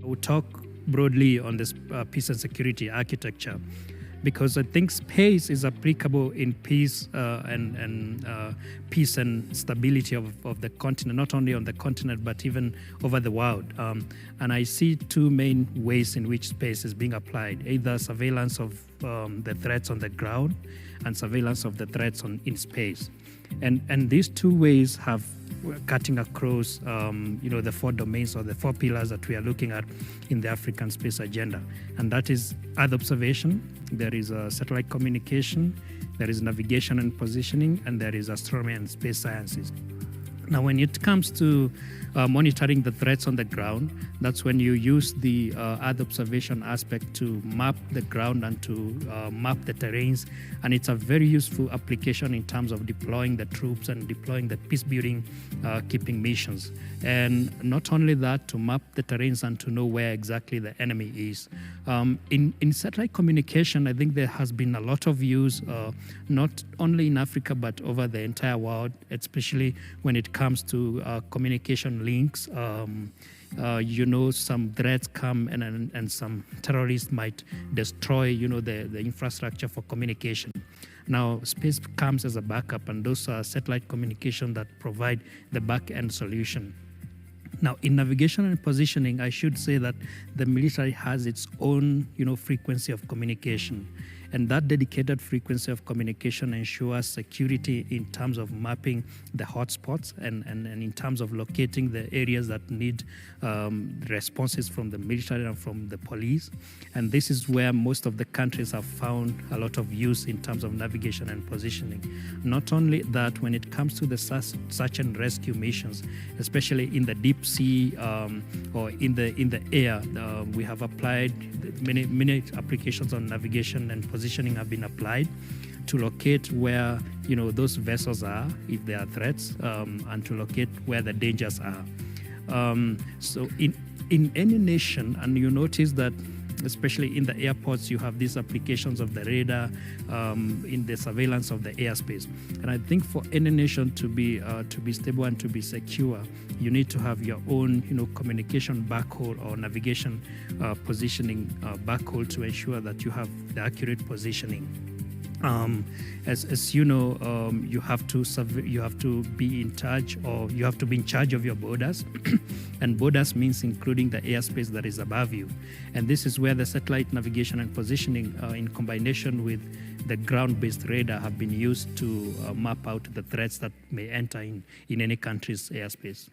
We'll talk broadly on this peace and security architecture, because I think space is applicable in peace and peace and stability of the continent, not only on the continent, but even over the world. And I see two main ways in which space is being applied, either surveillance of the threats on the ground and surveillance of the threats in space. And these two ways have cutting across, the four domains or the four pillars that we are looking at in the African space agenda. And that is Earth observation, there is satellite communication, there is navigation and positioning, and there is astronomy and space sciences. Now, when it comes to monitoring the threats on the ground, that's when you use the Earth observation aspect to map the ground and to map the terrains. And it's a very useful application in terms of deploying the troops and deploying the peace-building keeping missions. And not only that, to map the terrains and to know where exactly the enemy is. In satellite communication, I think there has been a lot of use, not only in Africa, but over the entire world, especially when it comes to communication links. Some threats come and some terrorists might destroy, the infrastructure for communication. Now, space comes as a backup, and those are satellite communication that provide the back-end solution. Now, in navigation and positioning, I should say that the military has its own, frequency of communication. And that dedicated frequency of communication ensures security in terms of mapping the hotspots and in terms of locating the areas that need responses from the military and from the police. And this is where most of the countries have found a lot of use in terms of navigation and positioning. Not only that, when it comes to the search and rescue missions, especially in the deep sea or in the air, we have applied many applications on navigation and positioning have been applied to locate where those vessels are, if there are threats, and to locate where the dangers are. So in any nation, and you notice that especially in the airports, you have these applications of the radar in the surveillance of the airspace. And I think for any nation to be stable and to be secure, you need to have your own, communication backhaul or navigation positioning backhaul to ensure that you have the accurate positioning. As you know, you have to be in charge, or you have to be in charge of your borders, and borders means including the airspace that is above you. And this is where the satellite navigation and positioning, in combination with the ground-based radar, have been used to map out the threats that may enter in any country's airspace.